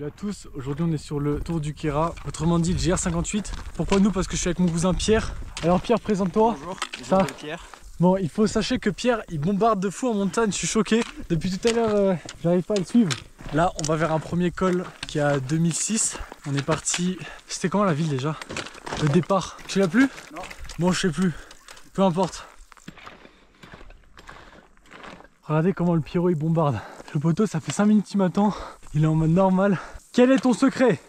Salut à tous, aujourd'hui on est sur le Tour du Kéra, autrement dit le GR58. Pourquoi nous? Parce que je suis avec mon cousin Pierre. Alors Pierre, présente-toi. Bonjour, ça Pierre. Bon, il faut sachez que Pierre il bombarde de fou en montagne, je suis choqué. Depuis tout à l'heure, j'arrive pas à le suivre. Là, on va vers un premier col qui est à 2006. On est parti. C'était comment la ville déjà? Le départ. Tu l'as plus? Non. Bon, je sais plus. Peu importe. Regardez comment le Pierrot il bombarde. Le poteau, ça fait 5 minutes qu'il m'attend. Il est en mode normal. Quel est ton secret?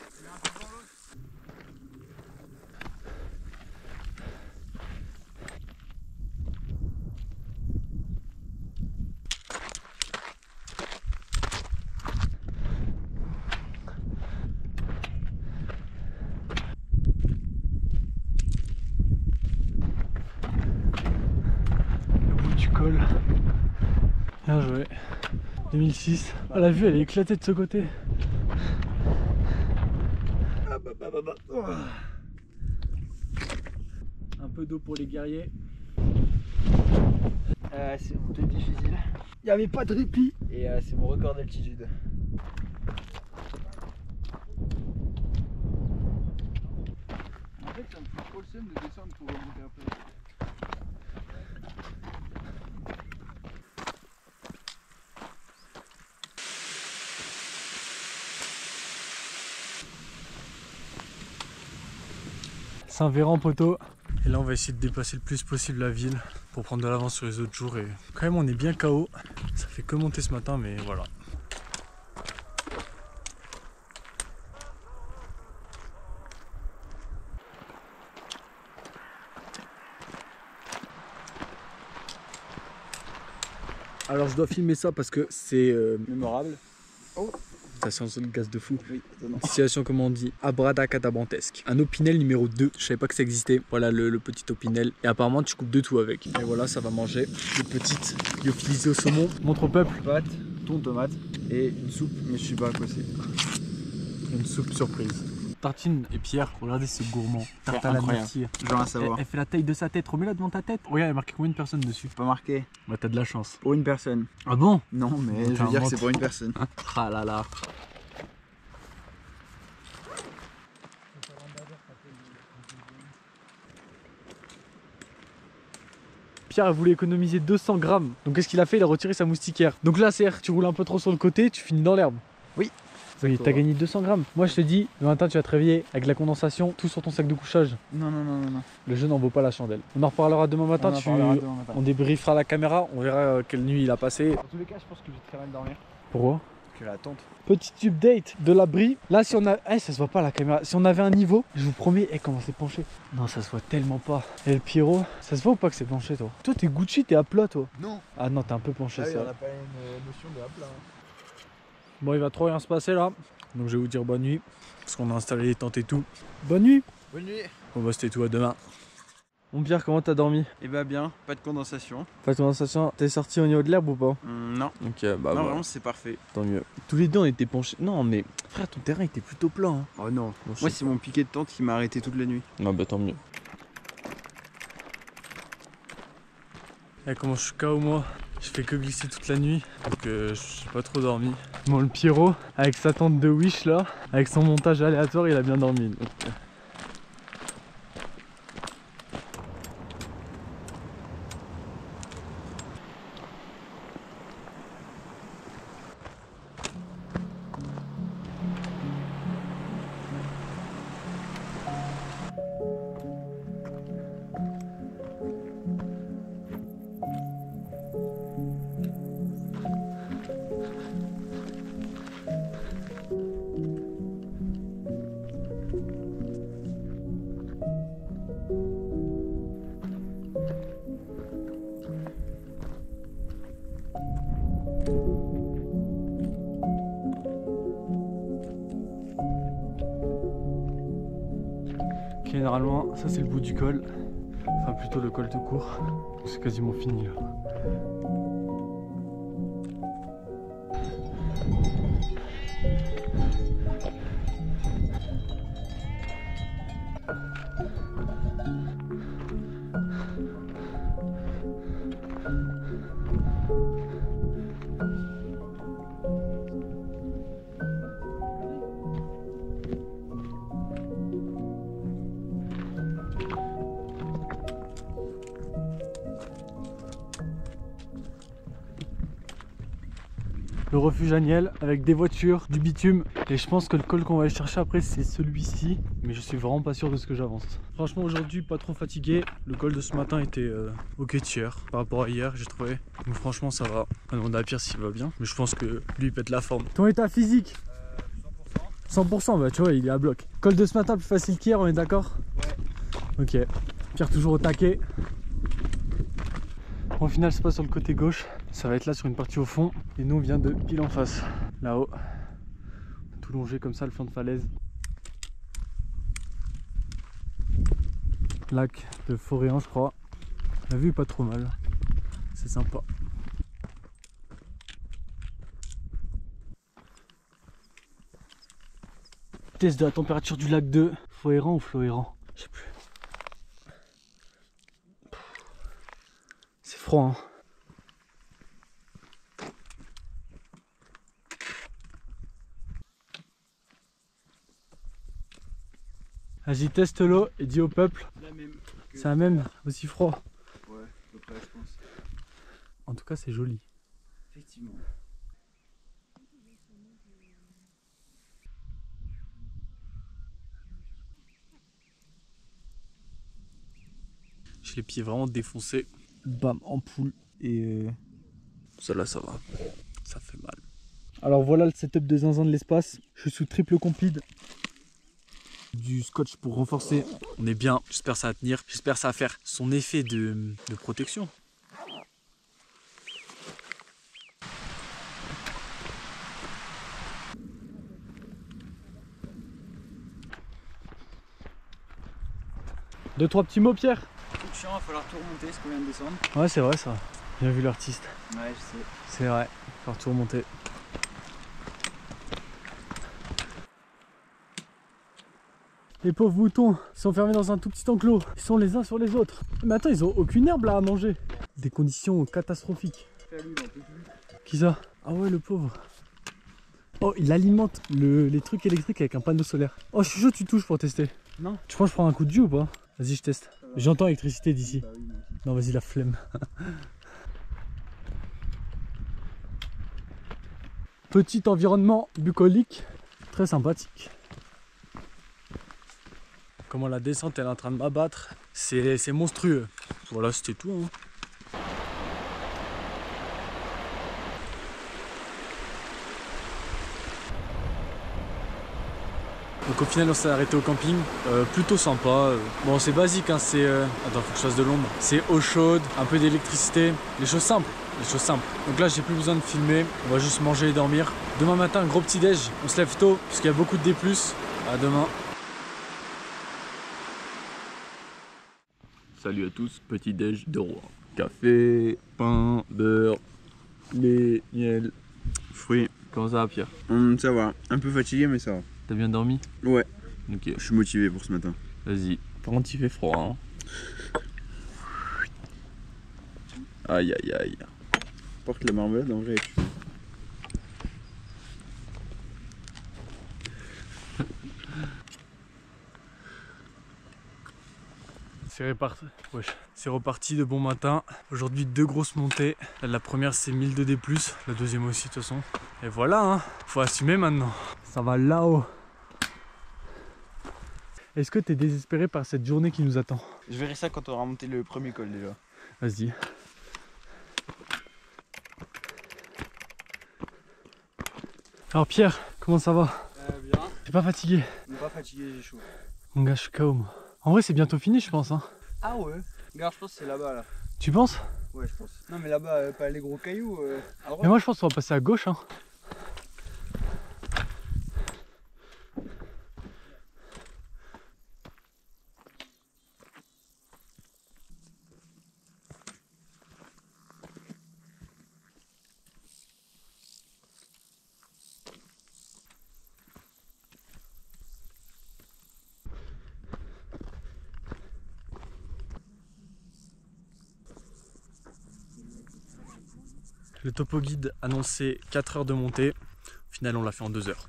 Le bout du col. Bien joué. 2006. Ah, la vue elle est éclatée de ce côté. Un peu d'eau pour les guerriers. C'est une montée difficile. Il n'y avait pas de répit. Et c'est mon record d'altitude. En fait, ça me fout trop le seum de descendre pour remonter après. Saint-Véran poteau. Et là on va essayer de dépasser le plus possible la ville pour prendre de l'avance sur les autres jours. Et quand même on est bien KO. Ça fait que monter ce matin mais voilà. Alors je dois filmer ça parce que c'est mémorable. Oh. Station de gaz de fou. Oui, étonnant. Situation comme on dit, abracadabrantesque. Un opinel numéro 2, je savais pas que ça existait. Voilà le petit opinel. Et apparemment tu coupes de tout avec. Et voilà, ça va manger des petites lyophilisées au saumon. Montre au peuple. Pâtes, thon, tomate et une soupe, mais je sais pas à quoi c'est. Une soupe surprise. Tartine et Pierre, regardez ce gourmand. Tarte à la myrtille. Genre à savoir. Elle fait la taille de sa tête, remets-la devant ta tête. Regarde, il y a marqué combien de personnes dessus. Pas marqué. Bah t'as de la chance. Pour une personne. Ah bon? Non, mais Bon, je veux dire que c'est pour une personne. Ah là là. Pierre a voulu économiser 200 grammes. Donc qu'est-ce qu'il a fait? Il a retiré sa moustiquaire. Donc là, c'est tu roules un peu trop sur le côté, tu finis dans l'herbe. Oui. Oui, t'as gagné 200 grammes. Moi, je te dis, le matin, tu vas te réveiller avec la condensation, tout sur ton sac de couchage. Non. Le jeu n'en vaut pas la chandelle. On en reparlera demain matin. On débriefera la caméra, on verra quelle nuit il a passé. Dans tous les cas, je pense que je vais très mal dormir. Pourquoi? Parce que la tente. Petit update de l'abri. Là, si on a. Eh, ça se voit pas la caméra. Si on avait un niveau, je vous promets, comment c'est penché? Non, ça se voit tellement pas. Et le Pierrot, ça se voit ou pas que c'est penché, toi? Toi, t'es Gucci, t'es à plat, toi? Non. Ah non, t'es un peu penché, Ah oui, ça. on n'a pas une notion de plat. Bon, il va trop rien se passer là. Donc, je vais vous dire bonne nuit. Parce qu'on a installé les tentes et tout. Bonne nuit. Bonne nuit. On va c'était tout à demain. Mon Pierre, comment t'as dormi? Et bah bien, pas de condensation. Pas de condensation. T'es sorti au niveau de l'herbe ou pas? Non. Ok, bah Non, vraiment, c'est parfait. tant mieux. Tous les deux, on était penchés. Non, mais frère, ton terrain était plutôt plat. Hein. Oh non. Bon, Moi, c'est mon piquet de tente qui m'a arrêté toute la nuit. Non, bah tant mieux. Et comment je suis KO moi? Je fais que glisser toute la nuit, donc j'ai pas trop dormi. Bon, le Pierrot, avec sa tente de Wish là, avec son montage aléatoire, il a bien dormi. Donc, généralement, ça c'est le bout du col, enfin plutôt le col tout court, c'est quasiment fini là. le refuge Aniel avec des voitures, du bitume. Et je pense que le col qu'on va aller chercher après c'est celui-ci. Mais je suis vraiment pas sûr de ce que j'avance. Franchement aujourd'hui pas trop fatigué. Le col de ce matin était ok tiers par rapport à hier j'ai trouvé. Donc franchement ça va. On va demander à Pierre s'il va bien. Mais je pense que lui il pète la forme. Ton état physique 100%, bah tu vois il est à bloc. Col de ce matin plus facile qu'hier, on est d'accord? Ouais. Ok. Pierre toujours au taquet. Au final c'est pas sur le côté gauche. Ça va être là sur une partie au fond. Et nous on vient de pile en face. Là-haut. Tout longé comme ça le flanc de falaise. Lac de Foréan je crois. La vue est pas trop mal. C'est sympa. Test de la température du lac de Fohéran ou Flohéran, je sais plus. C'est froid hein. Vas-y teste l'eau et dis au peuple. C'est la même, aussi froid. Ouais, à peu près je pense. En tout cas c'est joli. Effectivement. J'ai les pieds vraiment défoncés. Bam, ampoule. Et ça là ça va. Ça fait mal. Alors voilà le setup de zinzin de l'espace. Je suis sous triple compide. Du scotch pour renforcer. On est bien, j'espère que ça va tenir. J'espère que ça va faire son effet de protection. Deux, trois petits mots Pierre. C'est chiant, il va falloir tout remonter ce qu'on vient de descendre. Ouais c'est vrai ça. Bien vu l'artiste. Ouais je sais. C'est vrai, il va falloir tout remonter. Les pauvres moutons, ils sont fermés dans un tout petit enclos. Ils sont les uns sur les autres. Mais attends, ils ont aucune herbe là à manger. Des conditions catastrophiques. Qui ça? Ah ouais, le pauvre. Oh, il alimente les trucs électriques avec un panneau solaire. Oh, je suis chaud, tu touches pour tester. Non. Tu penses que je prends un coup de jus ou pas? Vas-y, je teste. J'entends l'électricité d'ici. Bah oui, non, vas-y, la flemme. Petit environnement bucolique, très sympathique. Comment la descente elle est en train de m'abattre, c'est monstrueux. Voilà, c'était tout. Hein. Donc au final on s'est arrêté au camping, plutôt sympa. Bon c'est basique, hein, c'est... Attends, faut que je fasse de l'ombre. C'est eau chaude, un peu d'électricité, les choses simples. Les choses simples. Donc là j'ai plus besoin de filmer, on va juste manger et dormir. Demain matin, gros petit déj, on se lève tôt, puisqu'il y a beaucoup de D+. À demain. Salut à tous, petit déj de roi. Café, pain, beurre, lait, miel, fruits. Comment ça va Pierre? Ça va, un peu fatigué mais ça va. T'as bien dormi? Ouais. Ok. Je suis motivé pour ce matin. Vas-y. Par contre il fait froid hein. Aïe aïe aïe. Porte la marmelade en vrai. C'est reparti. Wesh. C'est reparti de bon matin. Aujourd'hui 2 grosses montées. La première c'est 1000 de D+, la deuxième aussi de toute façon. Et voilà, hein. Faut assumer maintenant. Ça va là-haut. Est-ce que t'es désespéré par cette journée qui nous attend? Je verrai ça quand on aura monté le premier col déjà. Vas-y. Alors Pierre, comment ça va? Bien. T'es pas fatigué? On n'est pas fatigué, j'ai chaud. Mon gars, je suis KO moi. En vrai c'est bientôt fini je pense hein. Ah ouais. Regarde, je pense que c'est là-bas là. Tu penses? Ouais, je pense. Non mais là-bas, pas les gros cailloux. À droite. Mais moi je pense qu'on va passer à gauche hein. Le topo guide annonçait 4 heures de montée. Au final, on l'a fait en 2 heures.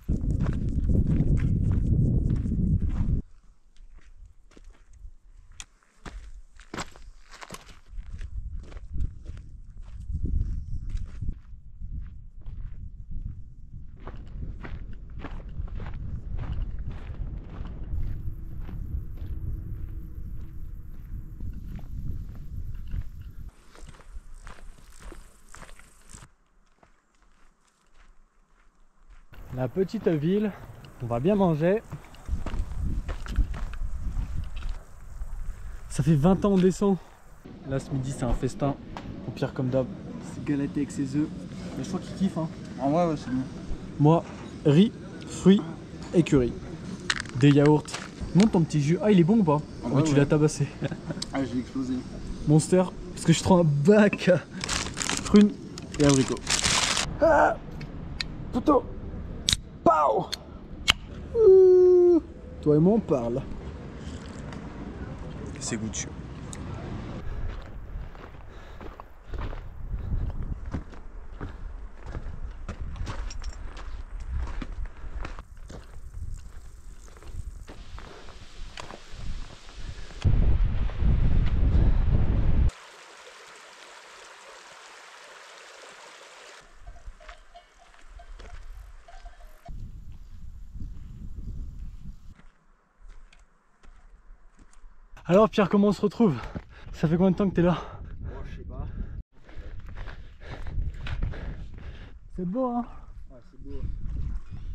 La petite ville, on va bien manger. Ça fait 20 ans on descend. Là ce midi c'est un festin. Au pire comme d'hab, c'est galaté avec ses œufs. Mais je crois qu'il kiffe hein. En vrai, ouais, c'est bien. Moi, riz, fruits et curry. Des yaourts. Monte ton petit jus. Ah il est bon ou pas? Ah Oui ouais, tu ouais. l'as tabassé. Ah, j'ai explosé. Monster, parce que je suis trop un bac. Prunes et abricots. Ah Poteau. Pow. Toi et moi on parle. C'est goûtu. Alors Pierre, comment on se retrouve? Ça fait combien de temps que t'es là? Bon, je sais pas. C'est beau hein? Ouais, c'est beau.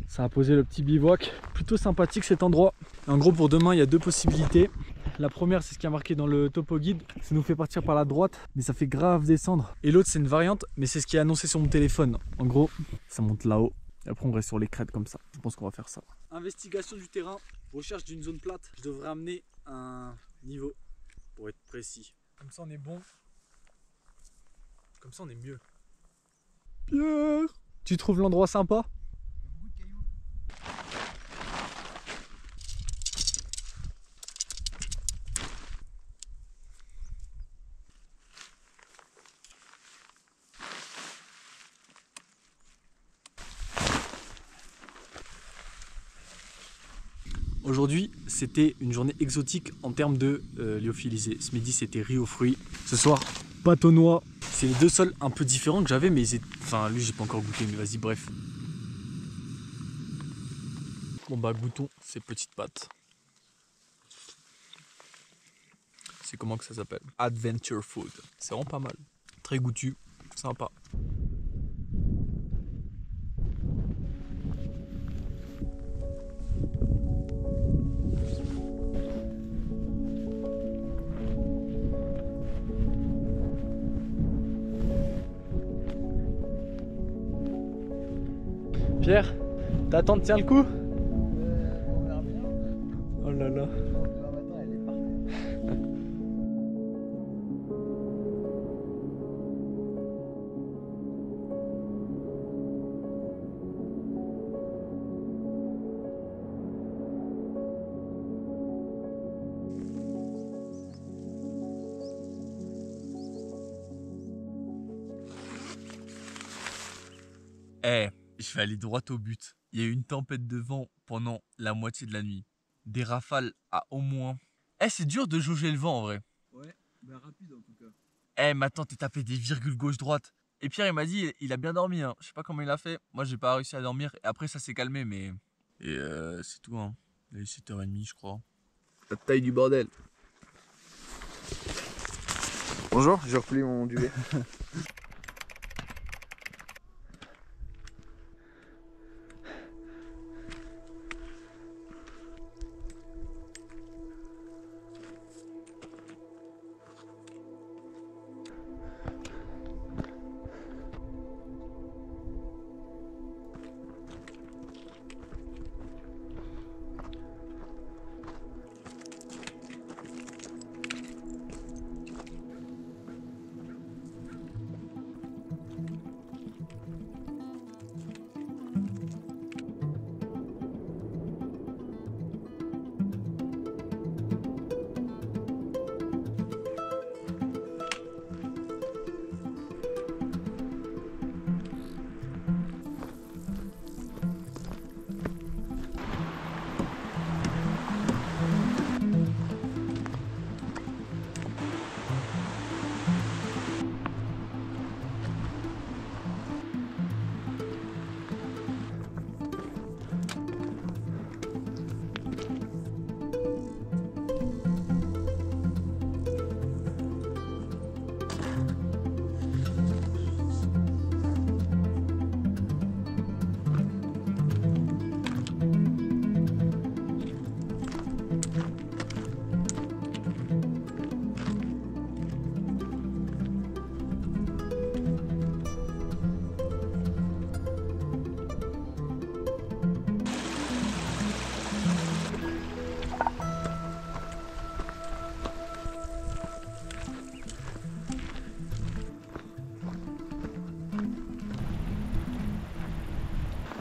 Ça a posé le petit bivouac. Plutôt sympathique cet endroit. En gros pour demain il y a deux possibilités. La première c'est ce qui a marqué dans le topo guide. Ça nous fait partir par la droite mais ça fait grave descendre. Et l'autre c'est une variante mais c'est ce qui est annoncé sur mon téléphone. En gros ça monte là-haut. Et après on reste sur les crêtes comme ça. Je pense qu'on va faire ça. Investigation du terrain. Recherche d'une zone plate. Je devrais amener un niveau pour être précis. Comme ça on est bon. Comme ça on est mieux. Pierre, tu trouves l'endroit sympa? Aujourd'hui, c'était une journée exotique en termes de lyophilisé. Ce midi, c'était riz aux fruits. Ce soir, pâte aux noix. C'est les deux sols un peu différents que j'avais, mais enfin, lui, j'ai pas encore goûté, mais vas-y, bref. Bon, bah, goûtons ces petites pâtes. C'est comment que ça s'appelle? Adventure Food. C'est vraiment pas mal. Très goûtu, sympa. Pierre, ta tante tient le coup? On verra bien. Oh là là. Demain matin, elle est parfaite. Eh, je vais aller droit au but. Il y a eu une tempête de vent pendant la moitié de la nuit. Des rafales à au moins... Eh, c'est dur de jauger le vent en vrai. Ouais, bah rapide en tout cas. Eh, ma tante est tapé des virgules gauche-droite. Et Pierre, il m'a dit, il a bien dormi. Hein. Je sais pas comment il a fait. Moi, j'ai pas réussi à dormir. Et après, ça s'est calmé, mais... Et c'est tout, hein. Il est 7h30, je crois. La taille du bordel. Bonjour, j'ai repris mon duvet.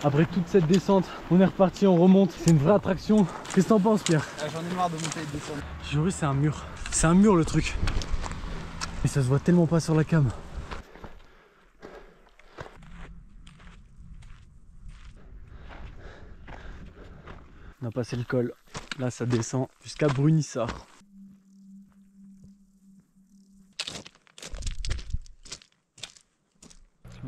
Après toute cette descente, on est reparti, on remonte. C'est une vraie attraction. Qu'est-ce que t'en penses, Pierre? J'en ai marre de monter et de descendre. Jury, c'est un mur. C'est un mur le truc. Et ça se voit tellement pas sur la cam. On a passé le col. Là, ça descend jusqu'à Brunissart.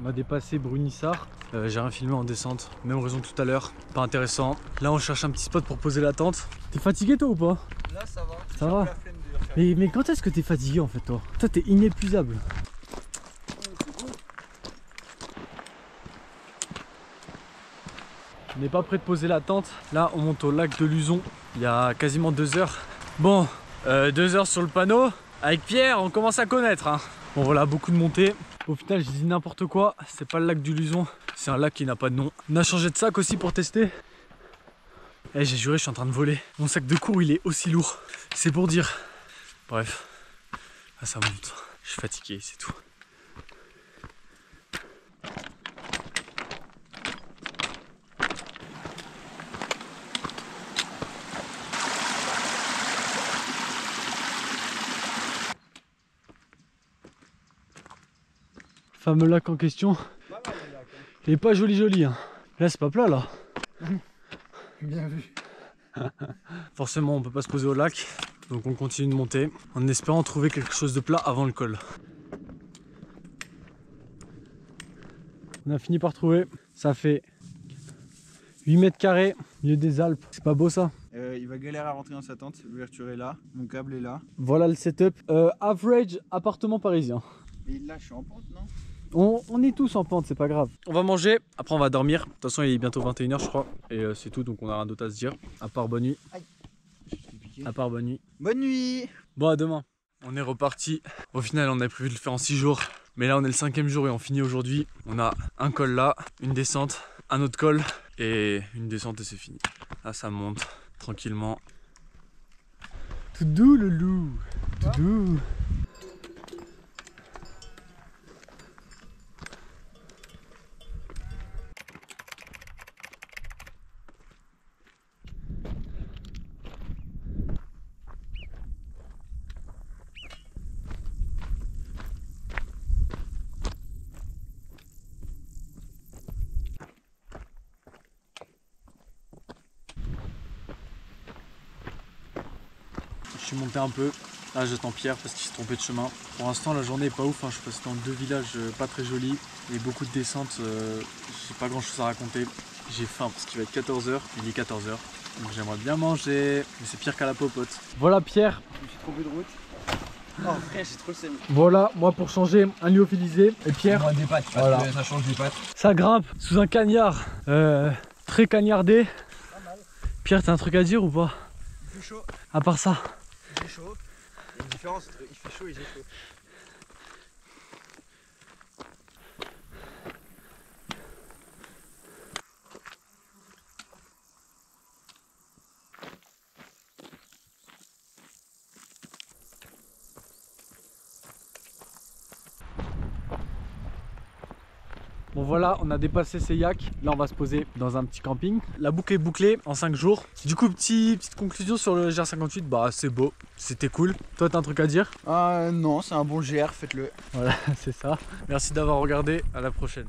On a dépassé Brunissart. J'ai rien filmé en descente. Même raison que tout à l'heure. Pas intéressant. Là, on cherche un petit spot pour poser la tente. T'es fatigué toi ou pas? Là, ça va. Ça va. Mais quand est-ce que t'es fatigué en fait toi? Toi, t'es inépuisable. On n'est pas prêt de poser la tente. Là, on monte au lac de Luzon. Il y a quasiment 2 heures. Bon, 2 heures sur le panneau. Avec Pierre, on commence à connaître. Hein. Bon, voilà, beaucoup de montées. Au final, je dis n'importe quoi. C'est pas le lac du Luzon. C'est un lac qui n'a pas de nom. On a changé de sac aussi pour tester. Eh, j'ai juré, je suis en train de voler. Mon sac de cours, il est aussi lourd. C'est pour dire. Bref, là, ça monte. Je suis fatigué, c'est tout. Fameux lac en question. Il est pas joli hein. Là c'est pas plat là. Bien vu. Forcément on peut pas se poser au lac. Donc on continue de monter en espérant trouver quelque chose de plat avant le col. On a fini par trouver. Ça fait 8 mètres carrés au milieu des Alpes. C'est pas beau ça? Il va galérer à rentrer dans sa tente. L'ouverture est là, mon câble est là. Voilà le setup. Average appartement parisien. Et là, je suis en pente, non? On est tous en pente, c'est pas grave. On va manger, après on va dormir. De toute façon, il est bientôt 21 h je crois. Et c'est tout, donc on a rien d'autre à se dire. À part bonne nuit. Aïe. À part bonne nuit. Bonne nuit. Bon, à demain. On est reparti. Au final, on avait prévu de le faire en 6 jours. Mais là, on est le 5e jour et on finit aujourd'hui. On a un col là, une descente, un autre col et une descente et c'est fini. Là, ça monte tranquillement. Tout doux, le loup. Tout doux. Je suis monté un peu, là j'attends Pierre parce qu'il s'est trompé de chemin. Pour l'instant la journée est pas ouf, hein. Je suis passé dans 2 villages pas très jolis et beaucoup de descentes, j'ai pas grand chose à raconter. J'ai faim parce qu'il va être 14 h, il est 14 h, donc j'aimerais bien manger, mais c'est pire qu'à la popote. Voilà Pierre. Je me suis trompé de route. Oh frère, j'ai trop le seum. Voilà, moi pour changer un lyophilisé et Pierre. Des pâtes, voilà. Ça change des pâtes. Ça grimpe sous un cagnard très cagnardé. Pierre, t'as un truc à dire ou pas? Il fait chaud. À part ça. Il fait chaud. Il y a une différence entre il fait chaud et j'ai chaud. Bon voilà, on a dépassé Seilhac. Là on va se poser dans un petit camping. La boucle est bouclée en 5 jours. Du coup petite conclusion sur le GR58. Bah c'est beau, c'était cool. Toi t'as un truc à dire? Non, c'est un bon GR, faites-le. Voilà, c'est ça. Merci d'avoir regardé, à la prochaine.